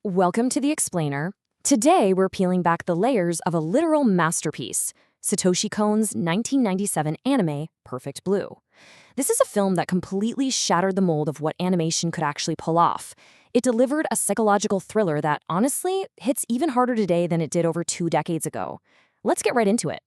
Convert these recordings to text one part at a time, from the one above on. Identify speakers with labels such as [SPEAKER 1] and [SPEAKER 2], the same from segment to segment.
[SPEAKER 1] Welcome to The Explainer. Today, we're peeling back the layers of a literal masterpiece, Satoshi Kon's 1997 anime, Perfect Blue. This is a film that completely shattered the mold of what animation could actually pull off. It delivered a psychological thriller that, honestly, hits even harder today than it did over 2 decades ago. Let's get right into it.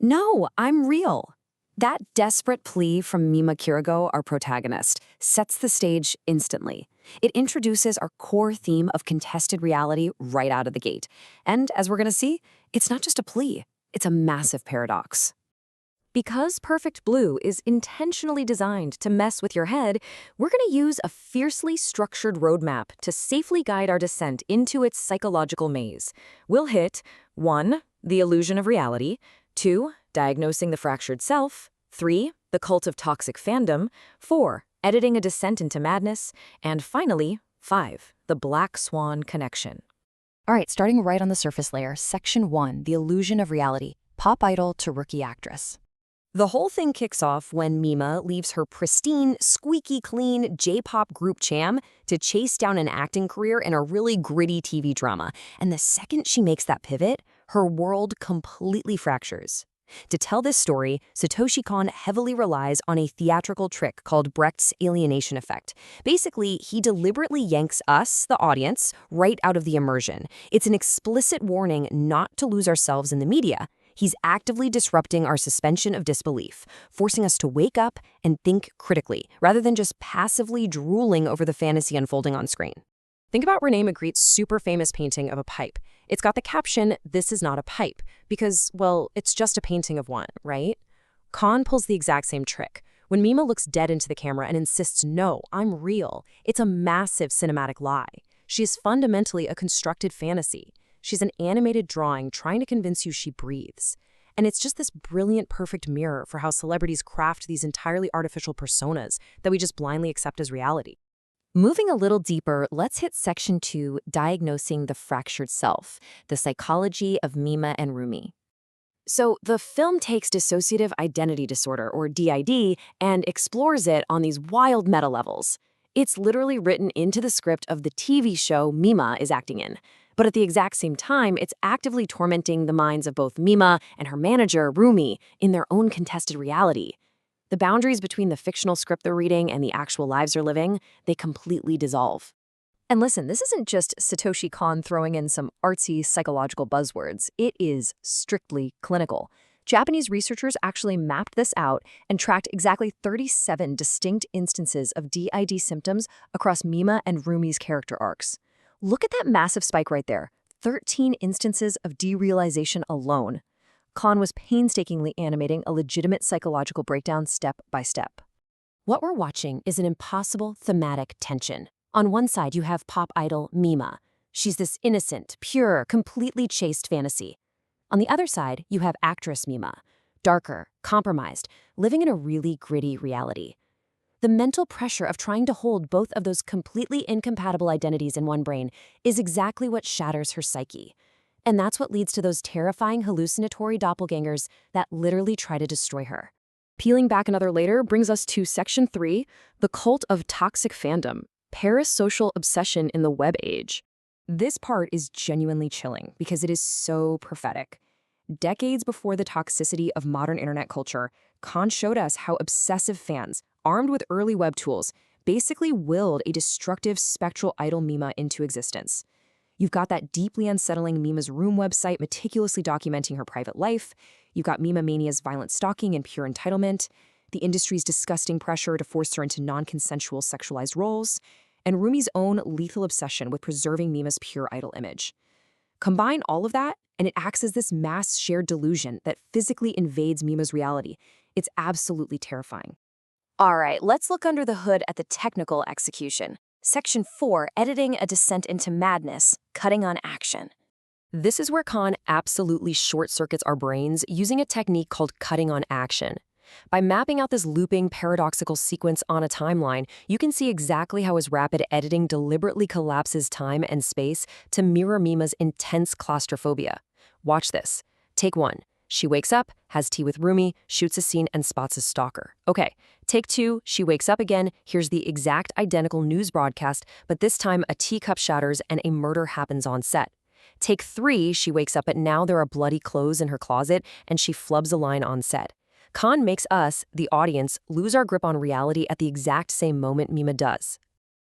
[SPEAKER 1] No, I'm real. That desperate plea from Mima Kirigoe, our protagonist, sets the stage instantly. It introduces our core theme of contested reality right out of the gate. And as we're going to see, it's not just a plea, it's a massive paradox. Because Perfect Blue is intentionally designed to mess with your head, we're going to use a fiercely structured roadmap to safely guide our descent into its psychological maze. We'll hit 1. The illusion of reality, 2. Diagnosing the fractured self, 3. The cult of toxic fandom, 4. Editing a descent into madness, and finally, 5. The Black Swan connection. All right, starting right on the surface layer, Section 1, The Illusion of Reality, Pop Idol to Rookie Actress. The whole thing kicks off when Mima leaves her pristine, squeaky clean J-pop group Cham to chase down an acting career in a really gritty TV drama. And the second she makes that pivot, her world completely fractures. To tell this story, Satoshi Kon heavily relies on a theatrical trick called Brecht's alienation effect. Basically, he deliberately yanks us, the audience, right out of the immersion. It's an explicit warning not to lose ourselves in the media. He's actively disrupting our suspension of disbelief, forcing us to wake up and think critically, rather than just passively drooling over the fantasy unfolding on screen. Think about René Magritte's super famous painting of a pipe. It's got the caption, "This is not a pipe," because, well, it's just a painting of one, right? Kon pulls the exact same trick. When Mima looks dead into the camera and insists, "No, I'm real," it's a massive cinematic lie. She is fundamentally a constructed fantasy. She's an animated drawing trying to convince you she breathes. And it's just this brilliant, perfect mirror for how celebrities craft these entirely artificial personas that we just blindly accept as reality. Moving a little deeper, let's hit Section 2, Diagnosing the Fractured Self, the psychology of Mima and Rumi. So the film takes dissociative identity disorder, or DID, and explores it on these wild meta levels. It's literally written into the script of the TV show Mima is acting in. But at the exact same time, it's actively tormenting the minds of both Mima and her manager, Rumi, in their own contested reality. The boundaries between the fictional script they're reading and the actual lives they're living, they completely dissolve. And listen, this isn't just Satoshi Kon throwing in some artsy psychological buzzwords. It is strictly clinical. Japanese researchers actually mapped this out and tracked exactly 37 distinct instances of DID symptoms across Mima and Rumi's character arcs. Look at that massive spike right there. 13 instances of derealization alone. Kon was painstakingly animating a legitimate psychological breakdown step by step. What we're watching is an impossible thematic tension. On one side, you have pop idol Mima. She's this innocent, pure, completely chaste fantasy. On the other side, you have actress Mima, darker, compromised, living in a really gritty reality. The mental pressure of trying to hold both of those completely incompatible identities in one brain is exactly what shatters her psyche. And that's what leads to those terrifying hallucinatory doppelgangers that literally try to destroy her. Peeling back another layer brings us to Section 3, the cult of toxic fandom, parasocial obsession in the web age. This part is genuinely chilling because it is so prophetic. Decades before the toxicity of modern internet culture, Kon showed us how obsessive fans, armed with early web tools, basically willed a destructive spectral idol Mima into existence. You've got that deeply unsettling Mima's Room website meticulously documenting her private life. You've got Mima Mania's violent stalking and pure entitlement, the industry's disgusting pressure to force her into non-consensual sexualized roles, and Rumi's own lethal obsession with preserving Mima's pure idol image. Combine all of that, and it acts as this mass shared delusion that physically invades Mima's reality. It's absolutely terrifying. All right, let's look under the hood at the technical execution. Section 4, Editing a Descent into Madness, Cutting on Action. This is where Kon absolutely short-circuits our brains using a technique called cutting on action. By mapping out this looping, paradoxical sequence on a timeline, you can see exactly how his rapid editing deliberately collapses time and space to mirror Mima's intense claustrophobia. Watch this. Take 1. She wakes up, has tea with Rumi, shoots a scene, and spots a stalker. Okay, take 2, she wakes up again, here's the exact identical news broadcast, but this time a teacup shatters and a murder happens on set. Take 3, she wakes up, but now there are bloody clothes in her closet, and she flubs a line on set. Kon makes us, the audience, lose our grip on reality at the exact same moment Mima does.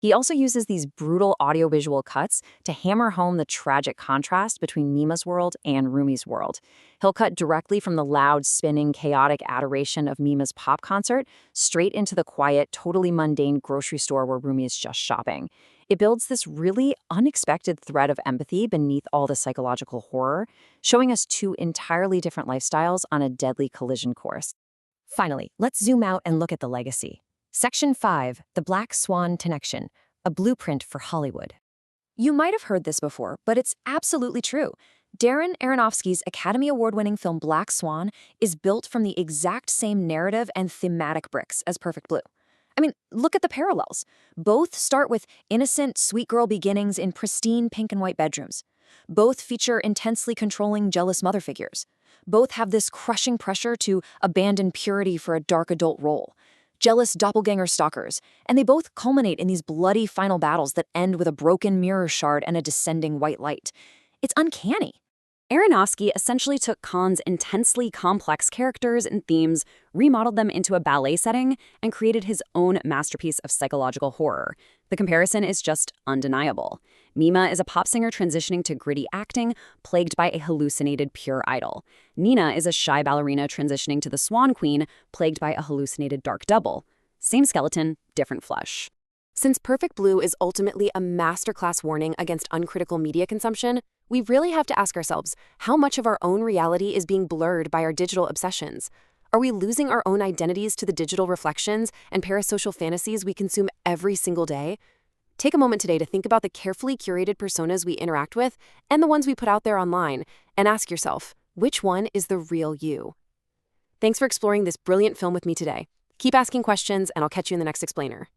[SPEAKER 1] He also uses these brutal audiovisual cuts to hammer home the tragic contrast between Mima's world and Rumi's world. He'll cut directly from the loud, spinning, chaotic adoration of Mima's pop concert straight into the quiet, totally mundane grocery store where Rumi is just shopping. It builds this really unexpected thread of empathy beneath all the psychological horror, showing us 2 entirely different lifestyles on a deadly collision course. Finally, let's zoom out and look at the legacy. Section 5, The Black Swan Connection, a blueprint for Hollywood. You might have heard this before, but it's absolutely true. Darren Aronofsky's Academy Award-winning film Black Swan is built from the exact same narrative and thematic bricks as Perfect Blue. I mean, look at the parallels. Both start with innocent, sweet girl beginnings in pristine pink and white bedrooms. Both feature intensely controlling, jealous mother figures. Both have this crushing pressure to abandon purity for a dark adult role. Jealous doppelganger stalkers, and they both culminate in these bloody final battles that end with a broken mirror shard and a descending white light. It's uncanny. Aronofsky essentially took Kon's intensely complex characters and themes, remodeled them into a ballet setting, and created his own masterpiece of psychological horror. The comparison is just undeniable. Mima is a pop singer transitioning to gritty acting, plagued by a hallucinated pure idol. Nina is a shy ballerina transitioning to the Swan Queen, plagued by a hallucinated dark double. Same skeleton, different flesh. Since Perfect Blue is ultimately a masterclass warning against uncritical media consumption, we really have to ask ourselves how much of our own reality is being blurred by our digital obsessions. Are we losing our own identities to the digital reflections and parasocial fantasies we consume every single day? Take a moment today to think about the carefully curated personas we interact with and the ones we put out there online, and ask yourself, which one is the real you? Thanks for exploring this brilliant film with me today. Keep asking questions, and I'll catch you in the next explainer.